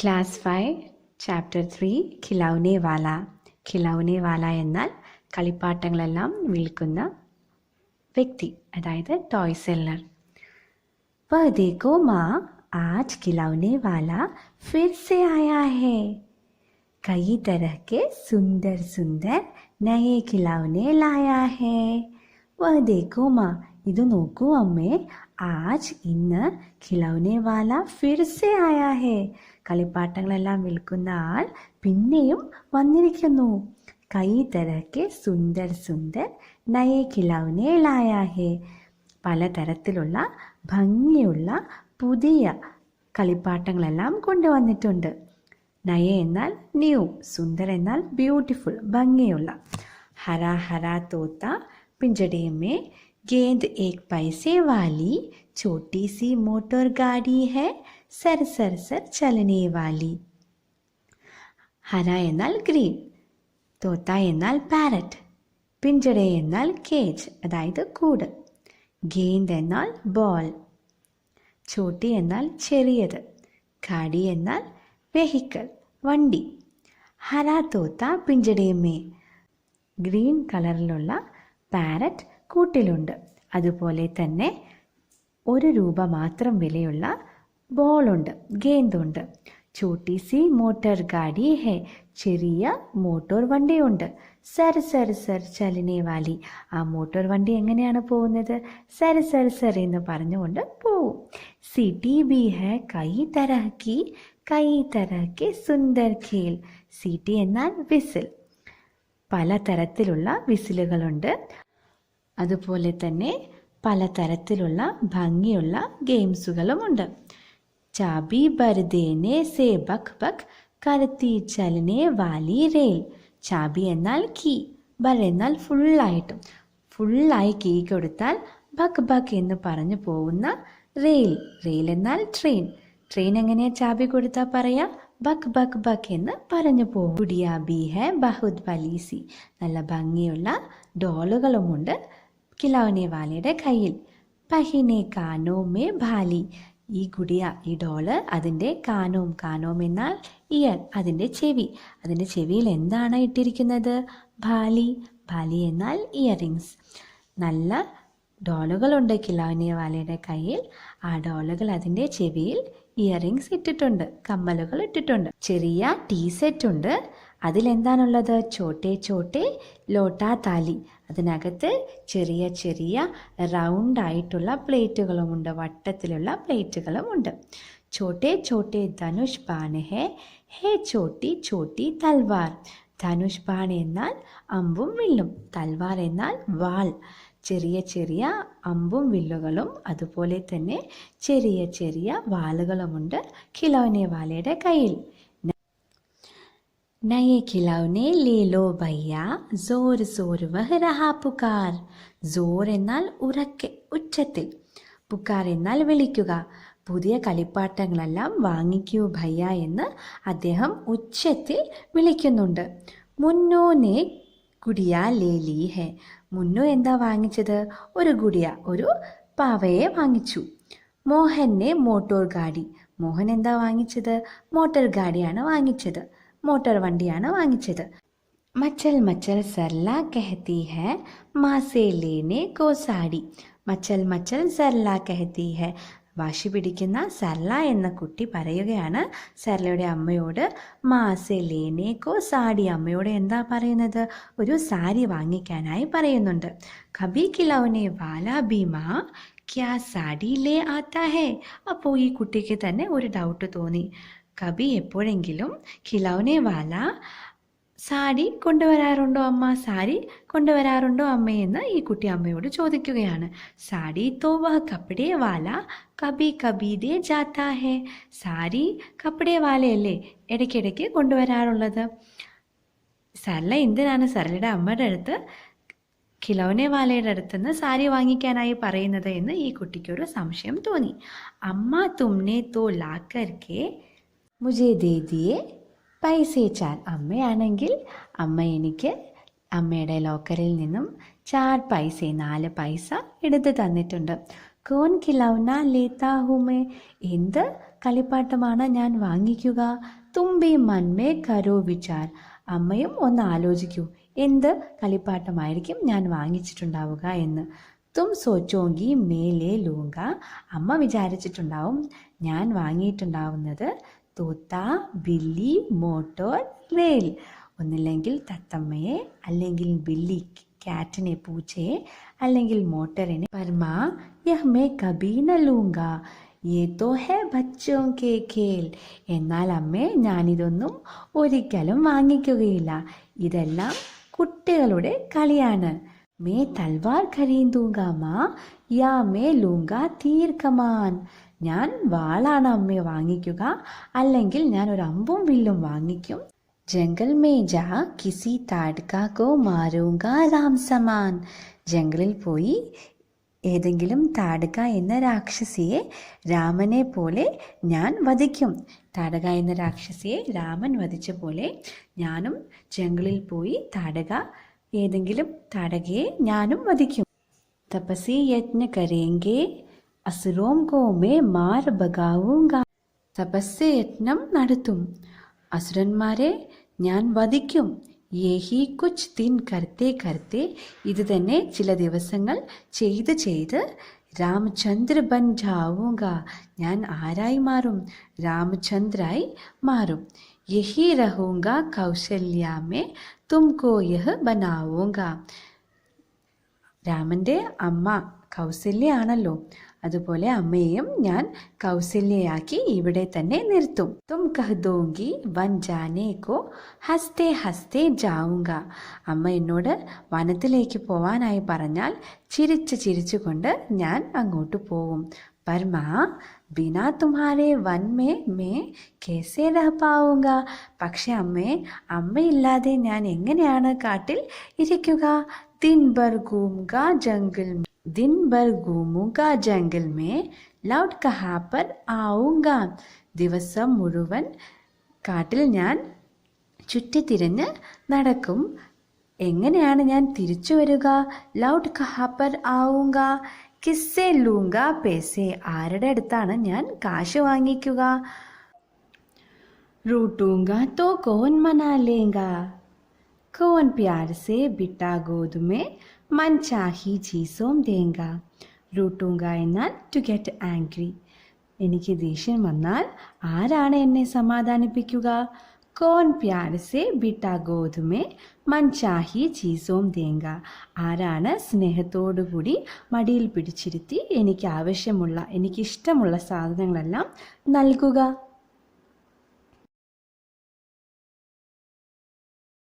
Class 5 chapter 3 ഖിലൗനെ വാല. ഖിലൗനെ വാല എന്നാൽ കളിപ്പാട്ടങ്ങളെല്ലാം വിൽക്കുന്ന വ്യക്തി, അതായത് ടോയ് സെല്ലർ. वह देखो माँ, आज खिलौने वाला फिर से आया है. कई तरह के सुंदर सुंदर नए खिलौने लाया है. वह देखो माँ, ഇത് നോക്കൂ അമ്മേ, ആജ് ഇന്ന് ഖിലൗനെ വാല ഫിർ സെ ആയാ ഹേ. കളിപ്പാട്ടങ്ങളെല്ലാം വിൽക്കുന്ന ആൾ പിന്നെയും വന്നിരിക്കുന്നു. കൈ തരക്കെ സുന്ദർ സുന്ദർ നയേ ഖിലൗനെ ലായാ ഹേ. പലതരത്തിലുള്ള ഭംഗിയുള്ള പുതിയ കളിപ്പാട്ടങ്ങളെല്ലാം കൊണ്ടുവന്നിട്ടുണ്ട്. നയ എന്നാൽ ന്യൂ, സുന്ദർ എന്നാൽ ബ്യൂട്ടിഫുൾ, ഭംഗിയുള്ള. ഹര ഹര തോത്ത പിഞ്ചടേ മേ गेंद एक पैसे वाली छोटी सी मोटर गाड़ी है सर सर सर चलने वाली. ഹര എന്നാൽ ഗ്രീൻ, തോത്ത എന്നാൽ പാരറ്റ്, പിഞ്ചട എന്നാൽ കേജ് അതായത് കൂട്, ഗേന്ദ് എന്നാൽ ബോൾ, ചോട്ടി എന്നാൽ ചെറിയത്, ഗാഡി എന്നാൽ വെഹിക്കിൾ വണ്ടി. ഹര തോത്ത പിഞ്ചടേമേ, ഗ്രീൻ കളറിലുള്ള പാരറ്റ് കൂട്ടിലുണ്ട്. അതുപോലെ തന്നെ ₹1 മാത്രം വിലയുള്ള ബോളുണ്ട്, ഗേന്തുണ്ട്. ചോട്ടി സി മോട്ടോർ ഗാഡി ഹേ, ചെറിയ മോട്ടോർ വണ്ടിയുണ്ട്. സർ സർ സർ ചലനെ വാലി, ആ മോട്ടോർ വണ്ടി എങ്ങനെയാണ് പോകുന്നത്? സർ സർ സർ എന്ന് പറഞ്ഞുകൊണ്ട് പോവും. സിറ്റി ബി ഹേ കൈ തരഹ് കി സുന്ദർ ഖേൽ. സിറ്റി എന്നാൽ വിസിൽ, പലതരത്തിലുള്ള വിസിലുകളുണ്ട്. അതുപോലെ തന്നെ പലതരത്തിലുള്ള ഭംഗിയുള്ള ഗെയിംസുകളുമുണ്ട്. ചാബി ബർദേനെ സേ ബക് ബക് കരത്തി ചലനെ വാലി റെയിൽ. ചാബി എന്നാൽ കീ, ബർ എന്നാൽ ഫുള്ളായി കീ കൊടുത്താൽ ബക് ബക് എന്ന് പറഞ്ഞു പോകുന്ന റെയിൽ. റെയിൽ എന്നാൽ ട്രെയിൻ എങ്ങനെയാ ചാബി കൊടുത്താൽ പറയാ? ബക് ബക് ബക് എന്ന് പറഞ്ഞു പോകും. ഗുഡിയ ബി ഹേ ബഹുത് ബലീസി, നല്ല ഭംഗിയുള്ള ഡോളുകളുമുണ്ട് ഖിലൗനെ വാലയുടെ കയ്യിൽ. പഹിനെ കാനോ മേ ഭാലി, ഈ ഗുഡിയ, ഈ ഡോള് അതിൻ്റെ കാനോം എന്നാൽ ഇയർ, അതിൻ്റെ ചെവിയിൽ എന്താണ് ഇട്ടിരിക്കുന്നത്? ഭാലി എന്നാൽ ഇയറിങ്സ്. നല്ല ഡോളുകളുണ്ട് ഖിലൗനെ വാലയുടെ കയ്യിൽ. ആ ഡോളുകൾ അതിൻ്റെ ചെവിയിൽ ഇയറിങ്സ് ഇട്ടിട്ടുണ്ട്, കമ്മലുകൾ ഇട്ടിട്ടുണ്ട്. ചെറിയ ടീ സെറ്റ് ഉണ്ട്, അതിലെന്താണുള്ളത്? ചോട്ടെ ലോട്ടാ താലി, അതിനകത്ത് ചെറിയ റൗണ്ട് ആയിട്ടുള്ള പ്ലേറ്റുകളുമുണ്ട്, വട്ടത്തിലുള്ള പ്ലേറ്റുകളുമുണ്ട്. ചോട്ടെ ധനുഷ് ബാൻ ഹേ ചോട്ടി തൽവാർ. ധനുഷ് ബാൻ എന്നാൽ അമ്പും വില്ലും, തൽവാർ എന്നാൽ വാൾ. ചെറിയ അമ്പും വില്ലുകളും അതുപോലെ തന്നെ ചെറിയ വാളുകളുമുണ്ട് ഖിലൗനെ വാലയുടെ കയ്യിൽ. നയേ ഖിലൗനെ ലേ ലോ ഭയ്യ സോർ വഹ രഹാ പുകാർ. സോർ എന്നാൽ ഉറക്കെ, ഉച്ചത്തിൽ. പുകാർ എന്നാൽ വിളിക്കുക. പുതിയ കളിപ്പാട്ടങ്ങളെല്ലാം വാങ്ങിക്കൂ ഭയ്യ എന്ന് അദ്ദേഹം ഉച്ചത്തിൽ വിളിക്കുന്നുണ്ട്. മുന്നോനെ ഗുഡിയ ലേ ലീ ഹേ. മുന്നു എന്താ വാങ്ങിച്ചത്? ഒരു ഗുഡിയ, ഒരു പാവയെ വാങ്ങിച്ചു. മോഹനെ മോട്ടോർ ഗാഡി. മോഹൻ എന്താ വാങ്ങിച്ചത്? മോട്ടോർ ഗാഡിയാണ് വാങ്ങിച്ചത്, മോട്ടോർ വണ്ടിയാണ് വാങ്ങിച്ചത്. മച്ചൽ സർല കഹത്തി ഹേ മാസേ ലേനെ കോ സാടി. മച്ചൽ സർല കഹത്തി ഹേ, വാശി പിടിക്കുന്ന സർല എന്ന കുട്ടി പറയുകയാണ് സർലയുടെ അമ്മയോട് മാസേ ലേനെ കോ സാടി. അമ്മയോട് എന്താ പറയുന്നത്? ഒരു സാരി വാങ്ങിക്കാനായി പറയുന്നുണ്ട്. കബി ഖിലൗനെ വാല ബീമാ ക്യാ സാടി ലേ ആത്താ ഹേ. അപ്പോൾ ഈ കുട്ടിക്ക് തന്നെ ഒരു ഡൗട്ട് തോന്നി. കബി എപ്പോഴെങ്കിലും ഖിലൗനെ വാല സാരി കൊണ്ടുവരാറുണ്ടോ അമ്മ? സാരി കൊണ്ടുവരാറുണ്ടോ അമ്മയെന്ന് ഈ കുട്ടി അമ്മയോട് ചോദിക്കുകയാണ്. സാരി തോ വഹ കപ്പടേ വാല കബി ദേ ജാത്താ ഹേ. സാരി കപ്പടേ വാലയല്ലേ ഇടയ്ക്കിടയ്ക്ക് കൊണ്ടുവരാറുള്ളത്. സർല എന്തിനാണ് സർലയുടെ അമ്മയുടെ അടുത്ത് ഖിലൗനെ വാലയുടെ അടുത്തുനിന്ന് സാരി വാങ്ങിക്കാനായി പറയുന്നത് എന്ന് ഈ കുട്ടിക്കൊരു സംശയം തോന്നി. അമ്മ തുമ്നെ തോ ലാക്കർക്കെ മുജേ ദേ ദിയേ പൈസേ ചാർ. അമ്മയാണെങ്കിൽ അമ്മ എനിക്ക് അമ്മയുടെ ലോക്കറിൽ നിന്നും 4 പൈസ എടുത്ത് തന്നിട്ടുണ്ട്. കോൺ ഖിലൗന ലേത്താ ഹൂമേ, എന്ത് കളിപ്പാട്ടമാണ് ഞാൻ വാങ്ങിക്കുക? തുമ്പി മൻമേ കരോ വിചാർ. അമ്മയും ഒന്ന് ആലോചിക്കൂ, എന്ത് കളിപ്പാട്ടമായിരിക്കും ഞാൻ വാങ്ങിച്ചിട്ടുണ്ടാവുക എന്ന്. തും സോച്ചോങ്കി മേലെ ലൂങ്ക. അമ്മ വിചാരിച്ചിട്ടുണ്ടാവും ഞാൻ വാങ്ങിയിട്ടുണ്ടാവുന്നത് തോത്ത, ബില്ലി, മോട്ടോർ, റെയിൽ. ഒന്നില്ലെങ്കിൽ തത്തമ്മയെ, അല്ലെങ്കിൽ ബില്ലി കാറ്റിനെ, പൂച്ചയെ, അല്ലെങ്കിൽ മോട്ടറിനെ. പർമ യഹ് മേ കബീ ന ലൂങ്ക, യേ തോ ഹേ ബച്ചോं കെ ഖേൽ. എന്നാൽ അമ്മേ, ഞാനിതൊന്നും ഒരിക്കലും വാങ്ങിക്കുകയില്ല, ഇതെല്ലാം കുട്ടികളുടെ കളിയാണ്. മേ തൽവാർ ഖരീദൂങ്ക മാ, യാ മേ ലൂങ്ക തീർ കമാൻ. ഞാൻ വാളാണ് അമ്മേ വാങ്ങിക്കുക, അല്ലെങ്കിൽ ഞാൻ ഒരു അമ്പും വില്ലും വാങ്ങിക്കും. ജംഗൽ മേ ജാ കിസി താഡ്ക കോ മാരൂങ്ക രാം സമാൻ. ജംഗലിൽ പോയി ഏതെങ്കിലും താഡക എന്ന രാക്ഷസിയെ രാമനെ പോലെ ഞാൻ വധിക്കും. താഡക എന്ന രാക്ഷസിയെ രാമൻ വധിച്ച പോലെ ഞാനും ജംഗലിൽ പോയി ഏതെങ്കിലും താടകയെ ഞാനും വധിക്കും. തപസി യജ്ഞ കരേങ്കെ അസുരോം കോ മേ മാർ ഭഗാവൂങ്ക. തപസ് യജ്ഞം നടത്തും, അസുരന്മാരെ ഞാൻ വധിക്കും. യേഹി കുച്ച് ദിൻ കർത്തേ കർത്തേ. ഇത് തന്നെ ചില ദിവസങ്ങൾ ചെയ്ത് രാമചന്ദ്ര ബൻ ജാവൂങ്ക. ഞാൻ ആരായി മാറും? രാമചന്ദ്രായി മാറും. യഹി രഹൂങ്ക കൗശല്യാമേ തുംകോ യഹ് ബനാവൂങ്ക. രാമൻ്റെ അമ്മ കൗസല്യയാണല്ലോ, അതുപോലെ അമ്മയെയും ഞാൻ കൗസല്യയാക്കി ഇവിടെ തന്നെ നിർത്തും. തും കഹ് ദോങ്കി വൻ ജാനേ കോ ഹസ്തേ ഹസ്തേ ജാവുങ്ക. അമ്മ എന്നോട് വനത്തിലേക്ക് പോവാനായി പറഞ്ഞാൽ ചിരിച്ചുകൊണ്ട് ഞാൻ അങ്ങോട്ട് പോവും. पर माँ, बिना तुम्हारे वन में मैं कैसे रह पाऊंगा. പക്ഷെ അമ്മയില്ലാതെ ഞാൻ എങ്ങനെയാണ് കാട്ടിൽ ഇരിക്കുക? दिन भर घूमूंगा जंगल में, लौट कहाँ पर आऊंगा. ദിവസം മുഴുവൻ കാട്ടിൽ ഞാൻ ചുറ്റിത്തിരിഞ്ഞ് നടക്കും, എങ്ങനെയാണ് ഞാൻ തിരിച്ചു വരിക? ലൗട്ട് കഹാ പർ ആവുങ്ക, കിസ്സെ ലൂങ്ക പേസെ. ആരുടെ അടുത്താണ് ഞാൻ കാശ് വാങ്ങിക്കുക? रूठूंगा तो कौन मना लेगा, कौन प्यार से बिटा गोद में मन चाही चीज़ों देगा. रूठूंगा എന്നാൽ ടു ഗെറ്റ് ആംഗ്രി. എനിക്ക് ദേഷ്യം വന്നാൽ ആരാണ് എന്നെ സമാധാനിപ്പിക്കുക? കോൻ പ്യാർ സെ ബിട്ടാ ഗോദ് മേ മൻ ചാഹി ചീസോം ദേങ്ക. ആരാണ് സ്നേഹത്തോടുകൂടി മടിയിൽ പിടിച്ചിരുത്തി എനിക്കിഷ്ടമുള്ള സാധനങ്ങളെല്ലാം നൽകുക?